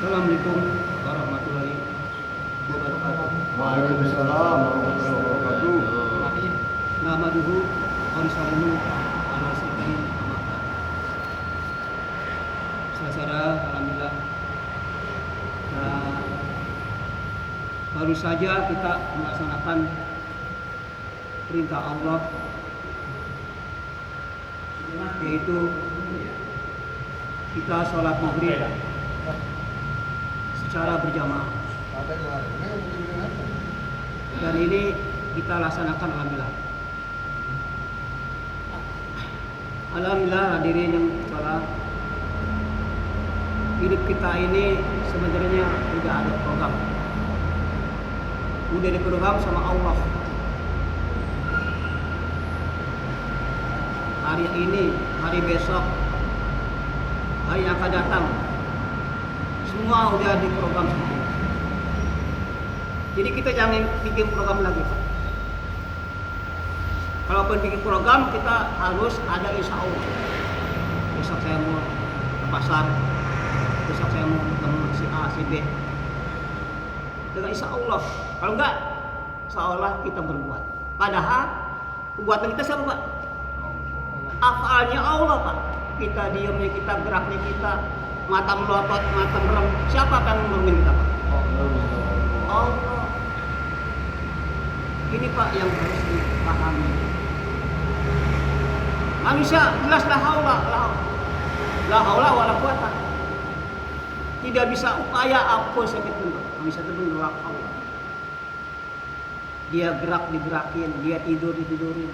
Assalamualaikum warahmatullahi wabarakatuh. Waalaikumsalam warahmatullahi wabarakatuh. Nahmaduhu wa nusallimu ala sayyidina Muhammad. Saudara, alhamdulillah. Nah, baru saja kita melaksanakan perintah Allah, yaitu kita sholat maghrib secara berjamaah. Dan ini kita laksanakan alhamdulillah. Alhamdulillah hadirin yang bersalah. Hidup kita ini sebenarnya tidak ada program. Udah diprogram sama Allah. Hari ini, hari besok, hari yang akan datang, semua udah diprogram sama Allah. Jadi kita jangan bikin program lagi, Pak. Kalaupun bikin program, kita harus ada insya Allah. Besok saya mau ke pasar, besok saya mau ketemu si A, si B. Dengan insya Allah. Kalau enggak, seolah kita berbuat. Padahal perbuatan kita siapa, Pak? Afalnya Allah, Pak. Kita diamnya, kita geraknya kita, mata melotot, mata merem. Siapa yang menolongin kita, Pak? Allah. Ini Pak yang harus dipahami. Manusia jelas la haula wala quwata. Tidak bisa upaya apa sedikit pun. Manusia itu menolak Allah. Dia gerak digerakin, dia tidur ditidurin.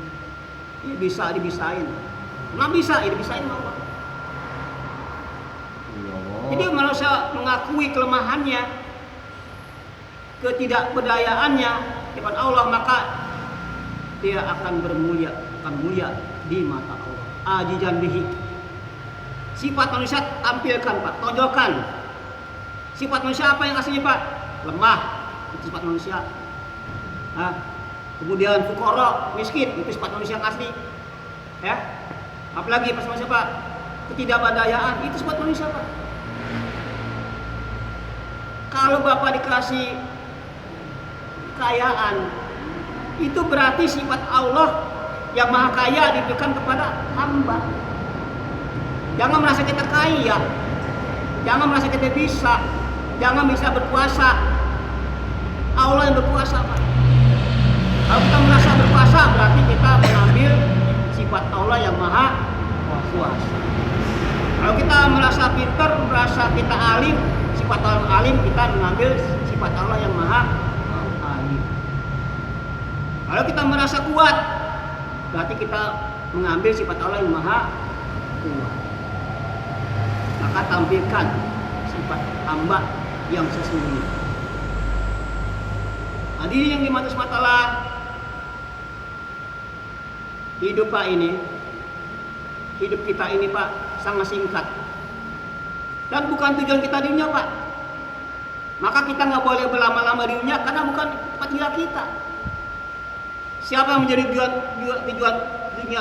Dia bisa dibisain. Nggak bisa, ya dibisain Allah. Jadi manusia mengakui kelemahannya, ketidakberdayaannya depan Allah, maka dia akan mulia di mata Allah. Ajijan bihi. Sifat manusia tampilkan, Pak, tonjolkan. Sifat manusia apa yang aslinya, Pak? Lemah, itu sifat manusia. Kemudian fuqara, miskin, itu sifat manusia yang asli. Ya. Apalagi pas manusia, Pak? Ketidakberdayaan, itu sifat manusia, Pak. Kalau Bapak dikasih kekayaan, itu berarti sifat Allah yang maha kaya diberikan kepada hamba. Jangan merasa kita kaya, jangan merasa kita bisa, jangan bisa berkuasa. Allah yang berkuasa, Pak. Kalau kita merasa berkuasa, berarti kita mengambil sifat Allah yang maha kuasa. Kalau kita merasa pintar, merasa kita alim, sifat Allah yang alim, kita mengambil sifat Allah yang maha alim. Kalau kita merasa kuat, berarti kita mengambil sifat Allah yang maha kuat. Maka tampilkan sifat hamba yang sesungguhnya. Hadirin yang dimaksud Allah, hidup Pak ini, hidup kita ini Pak sangat singkat. Dan bukan tujuan kita di dunia, Pak. Maka kita nggak boleh berlama-lama di dunia karena bukan tempat tinggal kita. Siapa yang menjadi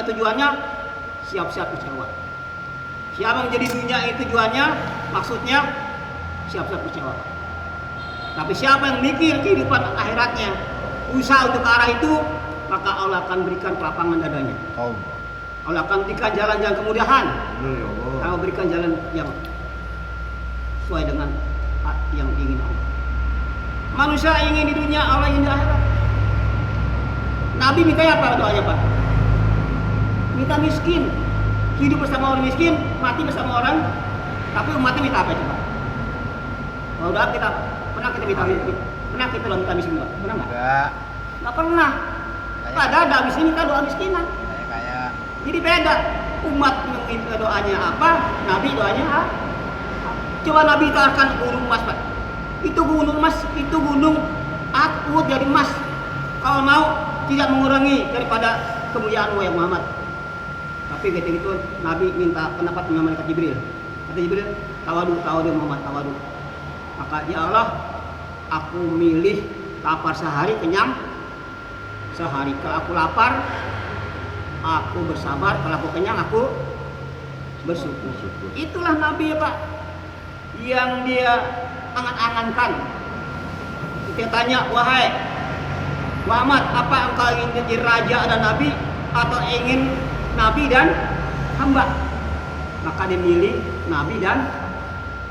tujuannya, siap-siap kecewa. Siapa yang menjadi dunia itu tujuannya, maksudnya siap-siap kecewa. Tapi siapa yang mikir kehidupan akhiratnya, usaha untuk ke arah itu, maka Allah akan berikan kelapangan dadanya. Allah akan berikan jalan-jalan kemudahan. Allah berikan jalan yang sesuai dengan yang ingin Allah. Manusia ingin di dunia, Allah ingin di akhirat. Nabi minta apa doanya, Pak? Minta miskin, hidup bersama orang miskin, mati bersama orang. Tapi umatnya minta apa coba? Kalau doa kita pernah kita minta miskin, pernah kita minta miskin, Pak? Pernah nggak? Nggak pernah. Padahal doa miskin kita doa miskinan. Kayak. Jadi beda. Umat meminta doanya apa? Nabi doanya apa? Coba Nabi tawarkan gunung emas, Pak. Itu gunung emas, itu gunung Uhud jadi emas. Kalau mau tidak mengurangi daripada kemuliaan wahai Muhammad. Tapi ketika itu Nabi minta pendapat dengan malaikat Jibril. Kata Jibril, tawadu Muhammad, tawadu. Maka ya Allah, aku milih lapar sehari, kenyang sehari. Kalau aku lapar, aku bersabar. Kalau aku kenyang, aku bersyukur. Itulah Nabi ya Pak, yang dia angan-angankan. Kita tanya, wahai Muhammad, apa engkau ingin jadi raja dan nabi atau ingin nabi dan hamba? Maka dia milih nabi dan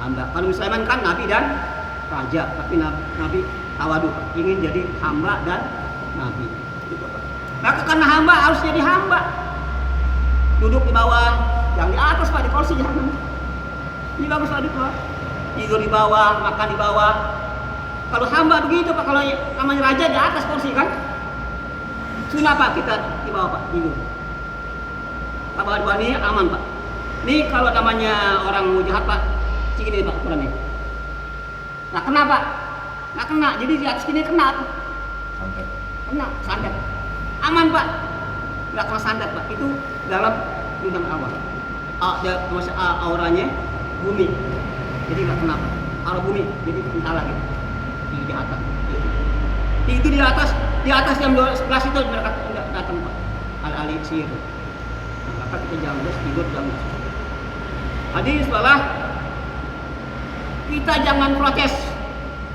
hamba. Kalau Sulaiman kan nabi dan raja, tapi nabi tawadu, ingin jadi hamba dan nabi. Maka karena hamba harus jadi hamba. Duduk di bawah, yang di atas Pak, di kursi jangan. Ini bagus Pak, di bawah. Tidur di bawah, makan di bawah. Kalau hamba begitu Pak, kalau namanya raja di atas kursi kan. Sunnah Pak kita di bawah Pak, tidur. Pak bawah ini aman Pak. Ini kalau namanya orang mau jahat Pak, segini Pak ukurannya. Nah kena Pak, nggak kena. Jadi di atas sini kena. Santet. Kena santet. Aman Pak, nggak kena santet Pak. Itu dalam bintang awal. Auranya bumi, jadi nggak kena Pak. Aura bumi, jadi entahlah gitu. Di atas. Itu di atas jam 11 itu mereka datang Pak. Al-Ali sihir. Nah, maka kita jam 12 tidur jam 12. Hadirin sebelah, kita jangan protes.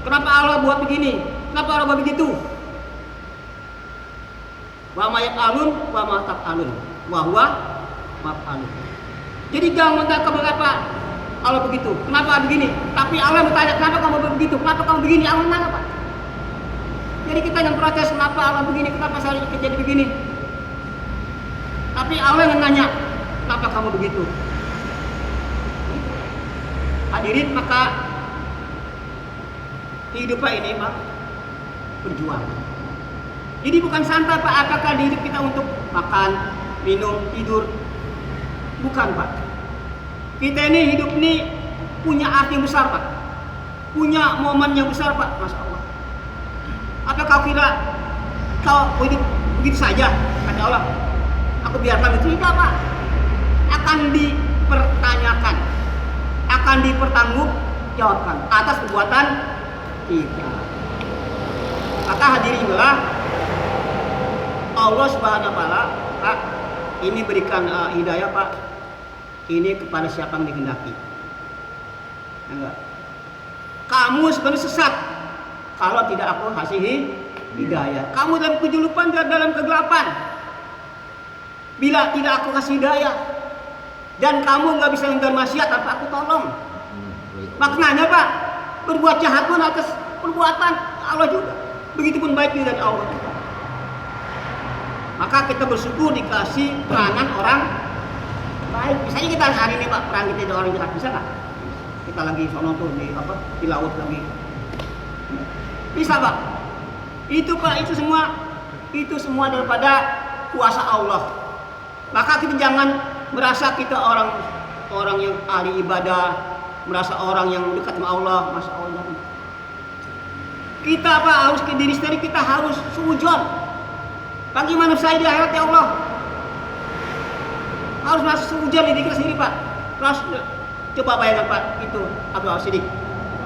Kenapa Allah buat begini? Kenapa Allah buat begitu? Wa ma yaqalun wa ma taqalun wa huwa maf'alun. Jadi jangan minta kenapa Allah begitu. Kenapa begini? Tapi Allah bertanya, kenapa kamu begitu? Kenapa kamu begini? Allah nanya Pak. Jadi kita jangan protes, kenapa Allah begini? Kenapa saya jadi begini? Tapi Allah yang nanya, kenapa kamu begitu? Hadirin, maka hidup ini Pak berjuang. Jadi bukan santai Pak, apakah hidup kita untuk makan, minum, tidur? Bukan Pak. Kita ini hidup ini punya arti yang besar Pak. Punya momen yang besar Pak, Masya Allah. Apa kau kira kau hidup begitu saja? Kata Allah, aku biarkan itu. Tidak Pak. Akan dipertanyakan, akan dipertanggungjawabkan atas perbuatan kita. Maka hadirin adalah Allah Subhanahu wa taala, Pak, ini berikan hidayah Pak. Ini kepada siapa yang dikehendaki. Enggak. Kamu sebenarnya sesat kalau tidak aku kasih hidayah. Kamu dalam kejulupan, dalam kegelapan. Bila tidak aku kasih hidayah dan kamu nggak bisa mendengar maksiat tanpa aku tolong. Maknanya Pak, berbuat jahat pun atas perbuatan Allah juga. Begitupun baiknya dari Allah. Maka kita bersyukur dikasih peranan orang baik. Misalnya kita hari ini Pak, peran kita jadi orang jahat, bisa nggak? Kita lagi sono tuh di laut lagi. Bisa Pak. Itu Pak, itu semua daripada kuasa Allah. Maka kita jangan merasa kita orang yang ahli ibadah, merasa orang yang dekat sama Allah, Masya Allah. Kita Pak harus ke diri sendiri, kita harus sujud. Bagaimana saya di akhirat ya Allah? Harus masuk sujud di diri kita sendiri Pak. Terus coba bayangkan Pak, itu Abdul Siddiq.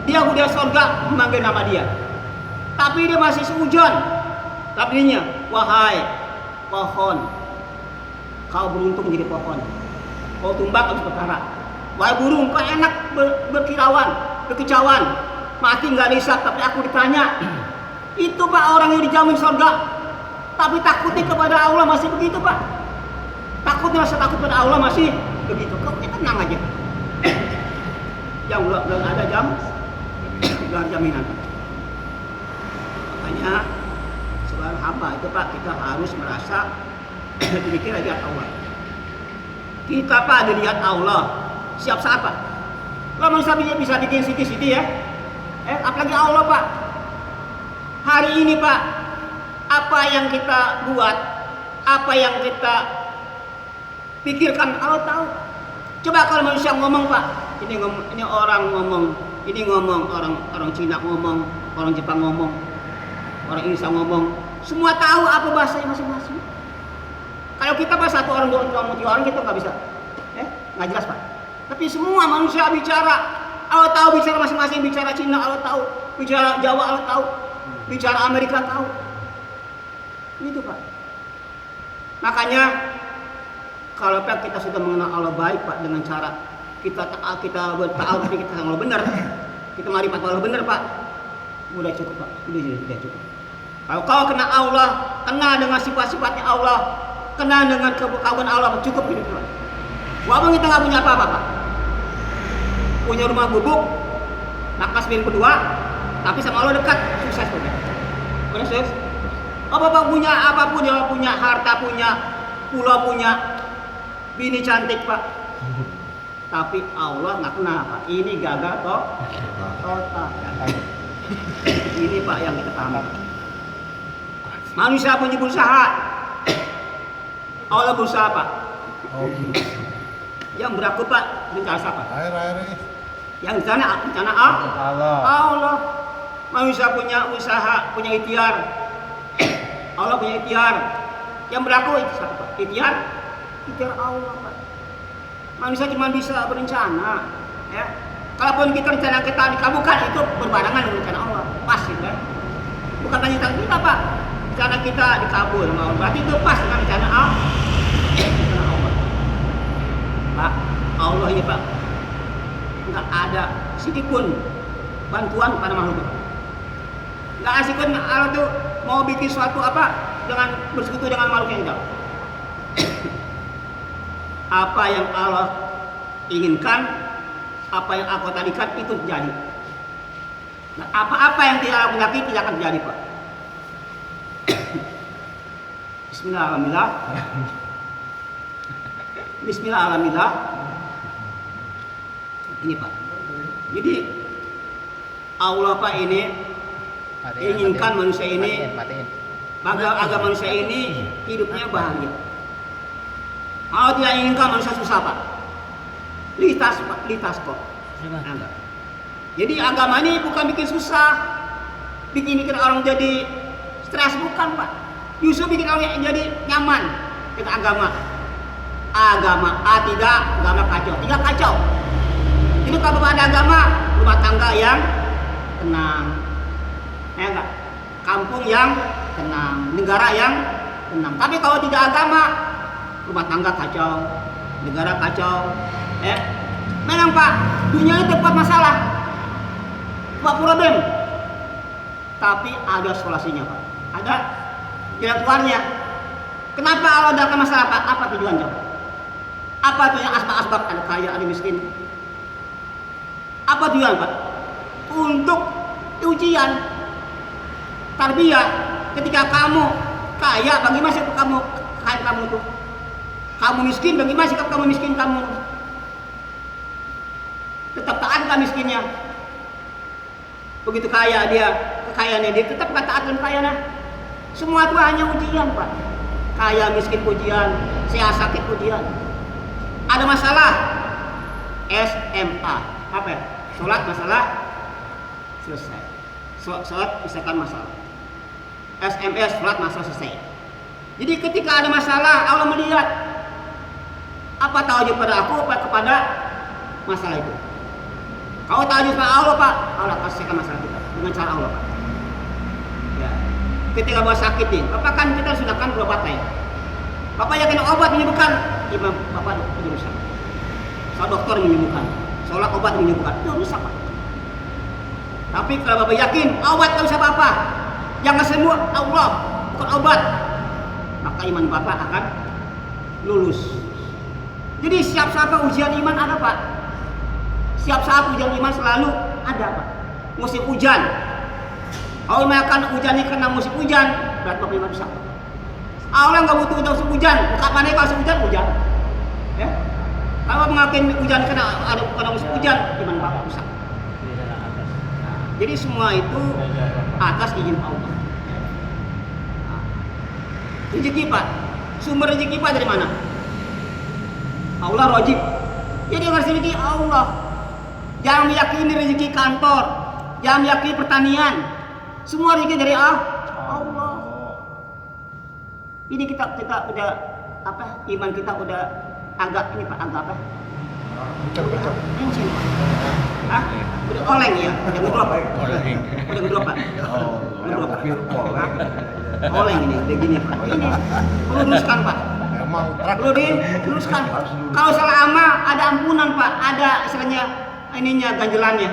Dia udah surga memanggil nama dia. Tapi dia masih sujud. Tabinya, wahai pohon, kau beruntung jadi pohon. Kau tumbang habis perkara. Wahai burung, kau enak berkilauan, berkicauan. Mati nggak hisab, tapi aku ditanya. Itu Pak orang yang dijamin surga. Tapi takutnya kepada Allah masih begitu Pak. Takutnya rasa takut pada Allah masih begitu. Kau tenang aja. Yang belum ada jaminan. Makanya sebagai hamba itu Pak, kita harus merasa dikira lihat Allah. Kita Pak dilihat Allah. Siap saat Pak. Kalau manusia bisa bikin siti-siti ya. Apalagi Allah Pak. Hari ini Pak, apa yang kita buat, apa yang kita pikirkan Allah tahu. Coba kalau manusia ngomong Pak, ini orang ngomong, orang Cina ngomong, orang Jepang ngomong, orang Indonesia ngomong, semua tahu apa bahasanya masing-masing. Kalau kita Pak satu orang ngomong tiga orang kita nggak bisa, nggak jelas Pak. Tapi semua manusia bicara, Allah tahu bicara masing-masing, bicara Cina Allah tahu, bicara Jawa Allah tahu, bicara Amerika tahu. Itu Pak. Makanya kalau Pak kita sudah mengenal Allah baik Pak dengan cara kita bertaat tapi kita Allah benar. kita marifat Allah bener Pak. Udah cukup Pak, udah cukup. Kalau kau kenal Allah, kenal dengan sifat-sifatnya Allah, kenal dengan kekaguan Allah, cukup hidup Pak. Walaupun kita nggak punya apa-apa Pak, punya rumah gubuk, nakas bin kedua, tapi sama Allah dekat, sukses Pak. Benar sukses? Bapak punya apapun, dia punya harta, punya pulau, punya bini cantik Pak. Tapi Allah nggak kenal Pak. Ini gagal total. Ini Pak yang kita paham. Manusia punya berusaha, Allah berusaha Pak. Yang berlaku Pak rencana siapa? Yang rencana Allah. Manusia punya usaha, punya ikhtiar. Allah punya ikhtiar. Yang berlaku itu siapa Pak? Ikhtiar Allah Pak. Manusia cuma bisa berencana, ya. Kalaupun kita rencana kita dikabulkan itu berbarengan dengan rencana Allah, pasti kan? Bukan hanya rencana kita Pak, rencana kita dikabul sama Allah, berarti itu pas dengan rencana Allah. Pak, Allah ini Pak, nggak ada sedikitpun bantuan pada makhluk Pak. Nggak asik kan Allah tuh mau bikin suatu apa dengan bersekutu dengan makhluk yang jauh. Apa yang Allah inginkan, apa yang aku tadikan itu terjadi. Nah, apa-apa yang tidak Allah kehendaki tidak akan terjadi Pak. Bismillahirrahmanirrahim. Bismillahirrahmanirrahim. Ini Pak. Jadi Allah Pak ini inginkan manusia ini, agar manusia ini hidupnya bahagia. Kalau tidak inginkan manusia susah Pak. Litas kok. Jadi agama ini bukan bikin susah, bikin orang jadi stres, bukan Pak. Justru bikin orang jadi nyaman dengan agama. Agama kacau, tidak kacau. Itu kalau ada agama, rumah tangga yang tenang, ya enggak? Kampung yang tenang, negara yang tenang. Tapi kalau tidak agama, rumah tangga kacau, negara kacau, memang Pak, dunia itu tempat masalah, tempat problem. Tapi ada solusinya Pak, ada jalan keluarnya. Kenapa Allah datang masalah Pak? Apa tujuannya Pak? Apa tujuan asbab-asbab, ada kaya, ada miskin? Apa tujuan Pak? Untuk ujian, tarbiyah. Ketika kamu kaya, bagaimana sikap kamu kaya kamu itu? Kamu miskin, bagaimana sikap kamu miskin kamu? Tetap taat kan miskinnya? Begitu kaya dia, kekayaannya dia tetap gak taat dengan kayanya. Semua itu hanya ujian Pak. Kaya miskin ujian, sehat sakit ujian. Ada masalah, SMA, apa ya? Sholat masalah, selesai. Sholat misalkan masalah. SMS, sholat masalah selesai. Jadi ketika ada masalah, Allah melihat apa tahu pada aku, apa kepada masalah itu. Kalau tahu pada Allah Pak, Allah akan selesaikan masalah kita dengan cara Allah Pak. Ya. Ketika bawa sakit nih, Bapak kan kita sudah kan berobat ya. Bapak yakin obat menyembuhkan, imam Bapak itu rusak. Soal dokter menyembuhkan, sholat obat menyembuhkan, itu rusak Pak. Tapi kalau Bapak yakin obat tak bisa apa-apa, yang sembuh Allah, bukan obat, maka iman Bapak akan lulus. Jadi setiap saat ujian iman ada Pak. Setiap saat ujian iman selalu ada Pak. Musim hujan. Kalau makan hujannya karena musim hujan, berarti Bapak iman rusak. Allah nggak butuh untuk musim hujan. Kapan kalau musim hujan? Ya. Kalau mengakin hujan karena musim hujan, iman Bapak rusak. Jadi semua itu atas izin Allah. Rezeki Pak, sumber rezeki Pak dari mana? Allah rajib. Jadi rezeki Allah. Jangan meyakini rezeki kantor, jangan meyakini pertanian. Semua rezeki dari Allah. Ini kita udah apa? Iman kita udah agak ini Pak, agak apa? Becek. Hah? Udah oleng ya? Udah ngedrop. Udah ngedrop Pak. Ngedrop. Oleng ini, udah gini Pak. Ini perlu luruskan Pak. Perlu diluruskan. Kalau salah ama ada ampunan Pak, ada istilahnya ininya ganjelannya.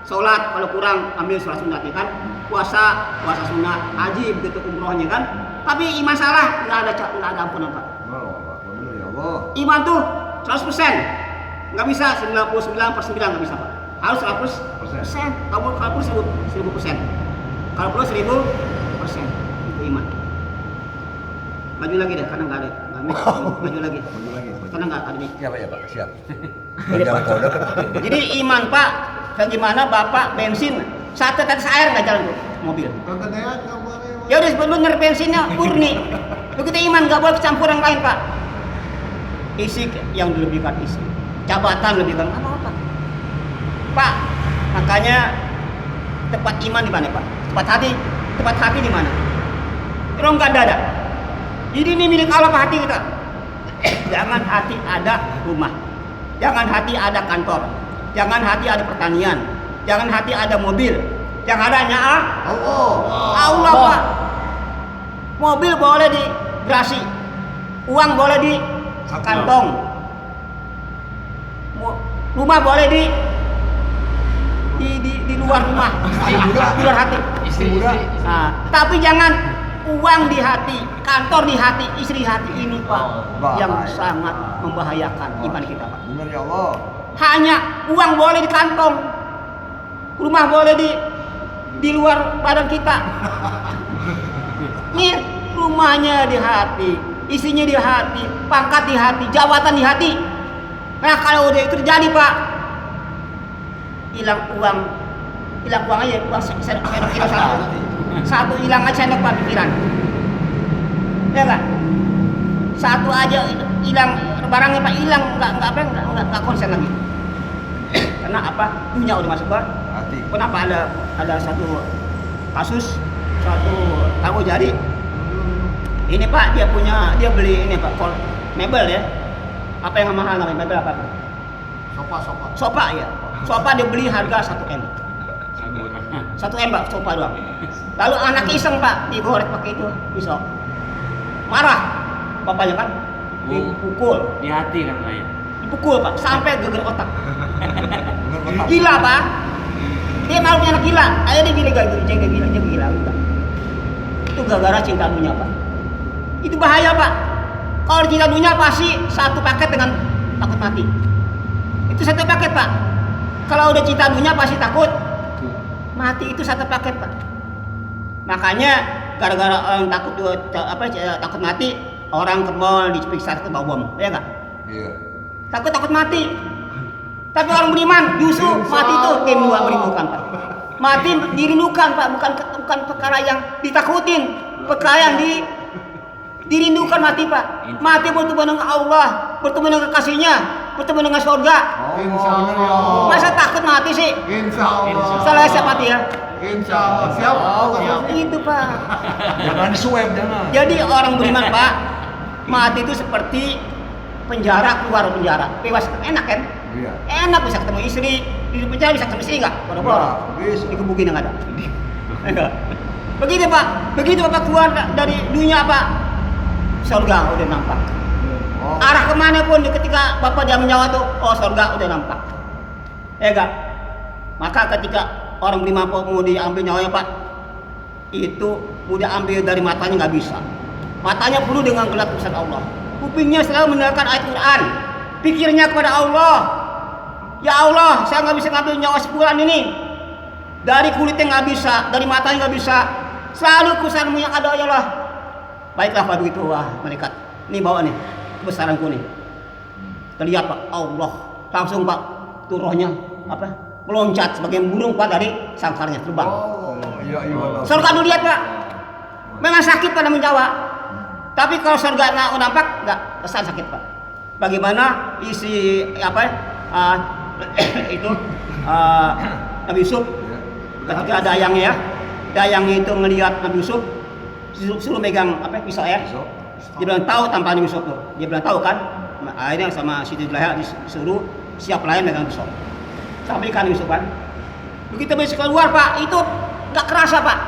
sholat kalau kurang ambil sholat sunatnya kan, puasa sunat, haji begitu umrohnya kan. Tapi iman salah nggak ada ampunan Pak. Benar ya Allah. Iman tuh 100%, nggak bisa 99/9 nggak bisa Pak. Harus 100%. Kalau 1000%. Kalau perlu 1000% itu iman. Maju lagi deh, karena nggak ada. Maju lagi. Karena nggak ada nih. Ya Pak, siap. Jalan kode kan. Jadi iman Pak, bagaimana Bapak bensin satu tetes air nggak jalan tuh mobil. Ya udah bener bensinnya murni. Begitu iman nggak boleh campur yang lain Pak. Isi yang dilebihkan isi, jabatan lebihkan apa? Pak, makanya tempat iman di mana Pak? Tempat hati di mana? Kalau nggak ada. Jadi ini milik Allah Pak hati kita. Jangan hati ada rumah, jangan hati ada kantor, jangan hati ada pertanian, jangan hati ada mobil, yang adanya Allah Pak. Mobil boleh di garasi, uang boleh di kantong, rumah boleh di luar rumah, di luar hati. Nah, tapi jangan uang di hati, kantor di hati, istri hati ini Pak, yang sangat membahayakan iman kita Pak. Benar ya Allah. Hanya uang boleh di kantong, rumah boleh di luar badan kita. Nih rumahnya di hati, isinya di hati, pangkat di hati, jabatan di hati. Nah kalau udah itu terjadi Pak, hilang uang aja, uang sendok satu hilang aja sendok Pak pikiran, ya nggak? Satu aja hilang barangnya Pak, hilang nggak konsen lagi. Karena apa? Dunia udah masuk Pak. Kenapa ada satu kasus, satu tamu jadi ini Pak, dia beli ini Pak, mebel ya. Apa yang mahal namanya mebel apa? Sofa ya. Sofa dia beli harga 1 M. 1 M Pak, sofa doang. Lalu anak iseng Pak, digorek pakai itu pisau. Marah bapaknya kan, dipukul. Di hati kan saya. Dipukul Pak, sampai geger otak. Gila Pak. Dia malu punya anak gila. Ayo dia gila. Itu gara-gara cinta dunia Pak. Itu bahaya Pak. Kalau cinta dunia pasti satu paket dengan takut mati. Itu satu paket Pak. Kalau udah cinta dunia pasti takut mati, itu satu paket Pak. Makanya gara-gara orang takut mati, orang ke mall diperiksa ke bawa bom, ya nggak? Iya. Takut mati. Tapi orang beriman justru mati itu merindukan Pak. Mati dirindukan Pak, bukan perkara yang ditakutin, perkara yang dirindukan mati Pak. Mati bertemu dengan Allah, bertemu dengan kekasihnya, bertemu dengan surga. Insya Allah. Masa takut mati sih? Insya Allah. Salah siap mati ya? Insya Allah. Siap. Itu Pak. Jangan disuap, jangan. Jadi orang beriman Pak, mati itu seperti penjara, keluar penjara, bebas, enak kan? Iya. Enak bisa ketemu istri, di penjara bisa ketemu istri nggak? Boro-boro. Bisa. Dikebukin nggak ada. Enggak. Begitu Pak, begitu Bapak keluar dari dunia Pak, surga udah nampak. Arah kemana pun ketika Bapak diambil nyawa tuh, surga udah nampak. Ya enggak? Maka ketika orang beriman mau diambil nyawanya Pak, itu mau diambil dari matanya nggak bisa. Matanya penuh dengan gelap besar Allah. Kupingnya selalu mendengarkan ayat Quran. Pikirnya kepada Allah. Ya Allah, saya nggak bisa ngambil nyawa sebulan ini. Dari kulitnya nggak bisa, dari matanya nggak bisa. Selalu kebesaranmu yang ada ya Allah. Baiklah Pak begitu, wah malaikat. Ini bawa nih kebesaranku nih. Terlihat Pak, Allah langsung Pak, tuh rohnya apa? Meloncat sebagai burung Pak dari sangkarnya terbang. Iya. Surga dulu lihat Pak. Memang sakit pada menjawab. Tapi kalau surga nampak nggak kesan sakit Pak. Bagaimana isi itu Nabi Yusuf ketika dayangnya itu melihat Nabi Yusuf suruh megang pisau ya. Dia bilang tahu tanpa Nabi Yusuf tuh. Dia bilang tahu kan. Akhirnya sama Siti Zulaikha disuruh siap lain megang pisau. Sampai kan Nabi Yusuf kan. Begitu besok keluar Pak, itu nggak kerasa Pak.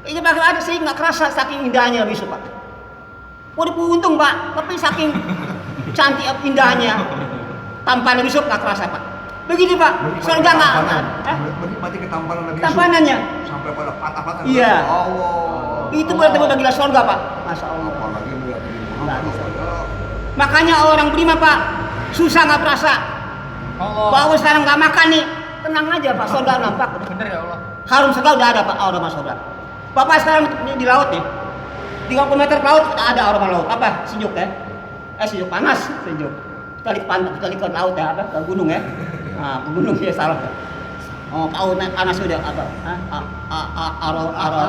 Ini bakal ada sih nggak kerasa saking indahnya Nabi Yusuf Pak. Udah untung Pak, tapi saking cantik indahnya tanpa Nabi Yusuf nggak kerasa Pak. Begitu Pak, surga nggak? Menikmati ketampanan Nabi Yusuf. Tampanannya. Sampai pada patah-patah. Iya. Allah. Itu bertemu bagilah surga Pak. Masya Allah. Apalagi melihat Nabi Muhammad. Makanya orang beriman Pak, susah nggak perasa. Bahwa sekarang nggak makan nih, tenang aja Pak, surga nampak. Bener ya Allah. Harum surga udah ada Pak, aroma surga. Bapak sekarang di laut nih, 30 meter ke laut ada aroma laut. Apa? Sejuk ya? Sejuk, panas, sejuk. Kita lihat pantai, kita lihat ke laut ya, apa? Ke gunung ya. Nah, ke gunung ya salah. Oh, tahu naik panas udah apa?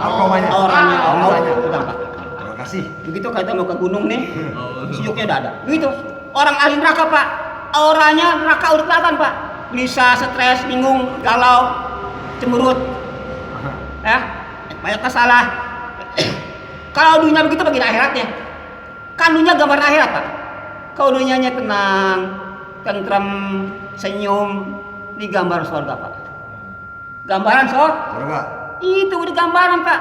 Aromanya. Udah Pak. Terima kasih. Begitu kita mau ke gunung nih, sejuknya udah ada. Begitu. Orang ahli neraka Pak, auranya neraka udah kelihatan Pak. Bisa stres, bingung, galau, cemberut, ya, banyak kesalah. Kalau dunia begitu bagi akhiratnya. Kan dunia gambar akhirat Pak. Kalau dunianya tenang, tentrem, senyum, ini gambar surga Pak. Gambaran Surga. itu udah gambaran Pak.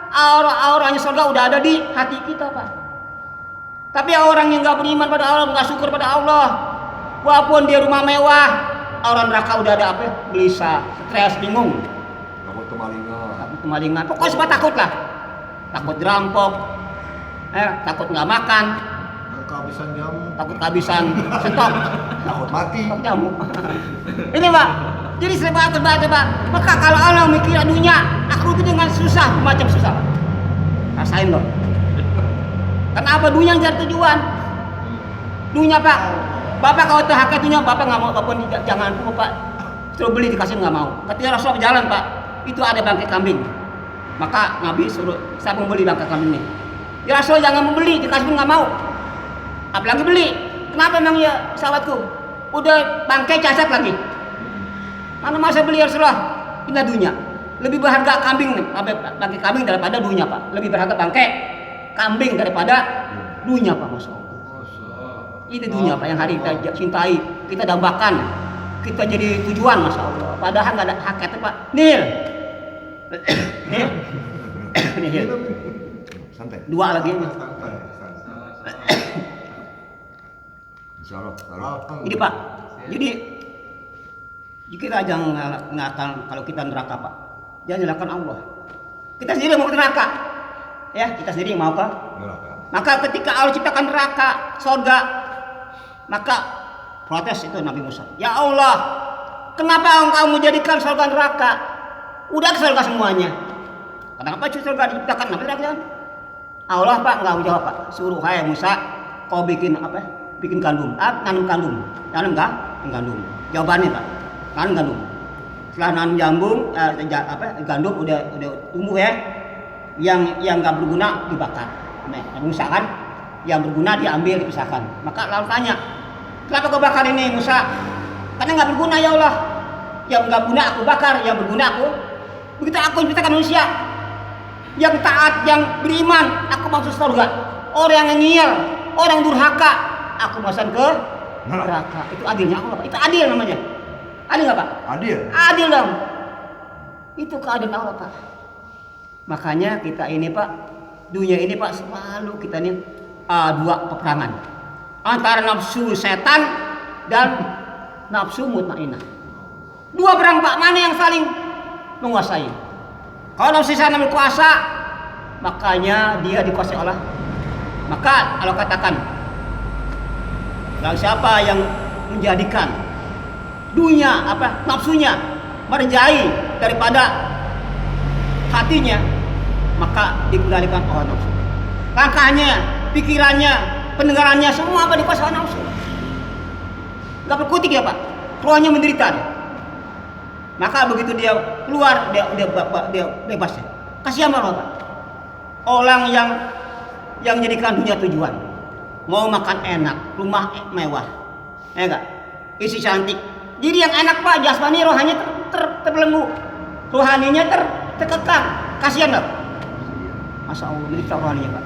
Aura-auranya surga udah ada di hati kita Pak. Tapi orang yang nggak beriman pada Allah, nggak syukur pada Allah, walaupun dia rumah mewah, aura neraka udah ada apa? Gelisah, stres, bingung, Takut kemalingan. kemalingan. Pokoknya semua takut lah. Takut dirampok, takut nggak makan, Kehabisan jamu. takut kehabisan stok, Takut mati. stok jamu. Ini Pak. Jadi serba Pak. Maka kalau Allah mikir dunia, aku itu dengan susah, macam susah Pak. Rasain loh. Kenapa dunia yang jadi tujuan? Dunia Pak. Bapak kalau terhakat dunia, Bapak nggak mau apapun, jangan Pak. Suruh beli dikasih nggak mau. Ketika Rasul berjalan Pak, itu ada bangkai kambing. Maka Nabi suruh saya membeli bangkai kambing ini. Ya Rasul jangan membeli, dikasih pun nggak mau. Apalagi beli. Kenapa memang ya sahabatku? Udah bangkai cacat lagi. Mana masa beli Rasulullah? Ini dunia. Lebih berharga kambing nih, bangkai kambing daripada dunia Pak. Lebih berharga bangkai kambing daripada dunia Pak, Masya Allah. Ini dunia Pak yang hari kita cintai, kita dambakan, kita jadi tujuan, Masya Allah. Padahal nggak ada hakikatnya Pak. Nil. Santai. Dua lagi ini. Insya Allah. Ini Pak. Jadi kita jangan mengatakan kalau kita neraka Pak. Jangan nyalakan Allah. Kita sendiri mau ke neraka. Ya, kita sendiri mau ke Neraka. maka ketika Allah ciptakan neraka, surga, maka protes itu Nabi Musa. Ya Allah, kenapa engkau menjadikan surga neraka? Udah ke surga semuanya. Kenapa surga diciptakan? Kenapa neraka? Allah Pak enggak jawab Pak. Suruh hai Musa, kau bikin apa? Bikin gandum. Nanam gandum. Nanam gandum. Jawabannya Pak. Nanam gandum. Setelah nanam gandum udah tumbuh ya. Yang nggak berguna dibakar. Nah, Musa kan yang berguna diambil dipisahkan. Maka lalu tanya, kenapa kau bakar ini Musa? Karena nggak berguna ya Allah. Yang nggak guna aku bakar, yang berguna aku. Begitu aku menciptakan manusia, yang taat, yang beriman, aku masuk surga. Orang yang ngeyel, orang durhaka, aku masuk ke neraka. Itu adilnya Allah Pak. Itu adil namanya. Adil nggak Pak? Adil. Adil dong. Itu keadilan Allah Pak. Makanya kita ini Pak, dunia ini Pak selalu kita ini dua peperangan antara nafsu setan dan nafsu mutmainah. Dua perang Pak, mana yang saling menguasai? Kalau nafsu setan berkuasa, makanya dia dikuasai Allah. Maka Allah katakan, dan siapa yang menjadikan dunia nafsunya merjai daripada hatinya, maka dikendalikan oleh nafsu. Langkahnya, pikirannya, pendengarannya semua dikuasai nafsu. Gak berkutik ya Pak, rohnya menderita dia. Maka begitu dia keluar, dia bebas ya. Kasihan banget Pak. Orang yang jadikan dunia tujuan, mau makan enak, rumah mewah, ya enggak, isi cantik. Jadi yang enak Pak, jasmani rohaninya terbelenggu, rohaninya terkekang. Kasihan nggak? Masya Allah, menderita rohaninya Pak.